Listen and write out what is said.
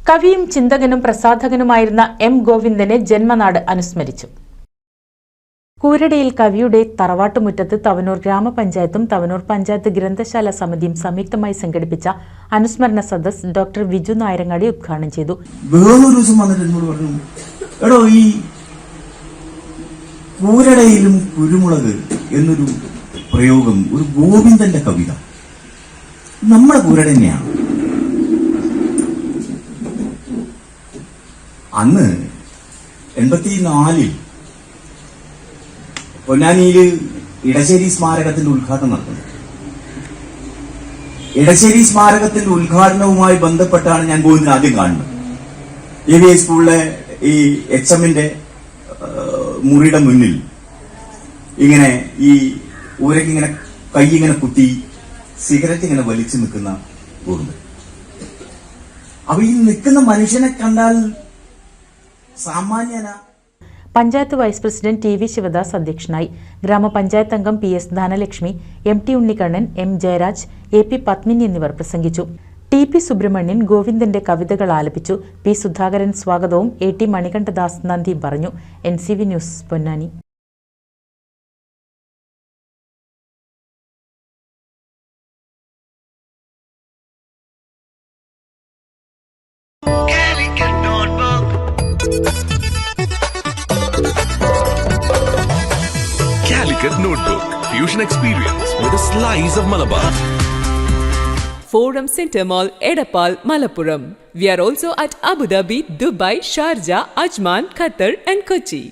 കവിയും ചിന്തകനും പ്രസാധകനുമായിരുന്ന എം ഗോവിന്ദനെ ജന്മനാട് അനുസ്മരിച്ചു. കൂരടയിൽ കവിയുടെ തറവാട്ടുമുറ്റത്ത് തവനൂർ ഗ്രാമപഞ്ചായത്തും തവനൂർ പഞ്ചായത്ത് ഗ്രന്ഥശാല സമിതിയും സംയുക്തമായി സംഘടിപ്പിച്ച അനുസ്മരണ സദസ് ഡോക്ടർ വിജു നായരങ്ങാടി ഉദ്ഘാടനം ചെയ്തു. ഈ കൂരടയിലും കുരുമുളക് എന്നൊരു പ്രയോഗം ഒരു ഗോവിന്ദന്റെ കവിത നമ്മുടെ കൂരട തന്നെയാണ്. അന്ന് 84 പൊന്നാനിയില് ഇടശ്ശേരി സ്മാരകത്തിന്റെ ഉദ്ഘാടനം നടത്തുന്നത്. ഇടശ്ശേരി സ്മാരകത്തിന്റെ ഉദ്ഘാടനവുമായി ബന്ധപ്പെട്ടാണ് ഞാൻ ഗോവിന്ദൻ ആദ്യം കാണുന്നത്. AVI സ്കൂളിലെ ഈ HMന്റെ മുറിയുടെ മുന്നിൽ ഇങ്ങനെ ഈ ഊരക്കിങ്ങനെ കൈ ഇങ്ങനെ കുത്തി സിഗരറ്റ് ഇങ്ങനെ വലിച്ചു നിൽക്കുന്ന ഗോവിന്ദൻ. അപ്പൊ ഈ നിൽക്കുന്ന മനുഷ്യനെ കണ്ടാൽ സാമാന്യന. Panchayat vice president TV Sivadas അധ്യക്ഷനായി. ഗ്രാമപഞ്ചായത്ത് അംഗം PS Dhanlaxmi, MT Unnikkannan, M Jayaraj, AP Padmini എന്നിവർ പ്രസംഗിച്ചു. TP സുബ്രഹ്മണ്യൻ ഗോവിന്ദന്റെ കവിതകൾ ആലപിച്ചു. P സുധാകരൻ സ്വാഗതവും AT മണികണ്ഠദാസ് നന്ദിയും പറഞ്ഞു. NCV news Ponnani. Calicut Notebook, fusion experience with a slice of Malabar. Forum Center Mall, Edapal, Malappuram. We are also at Abu Dhabi, Dubai, Sharjah, Ajman, Qatar and Kochi.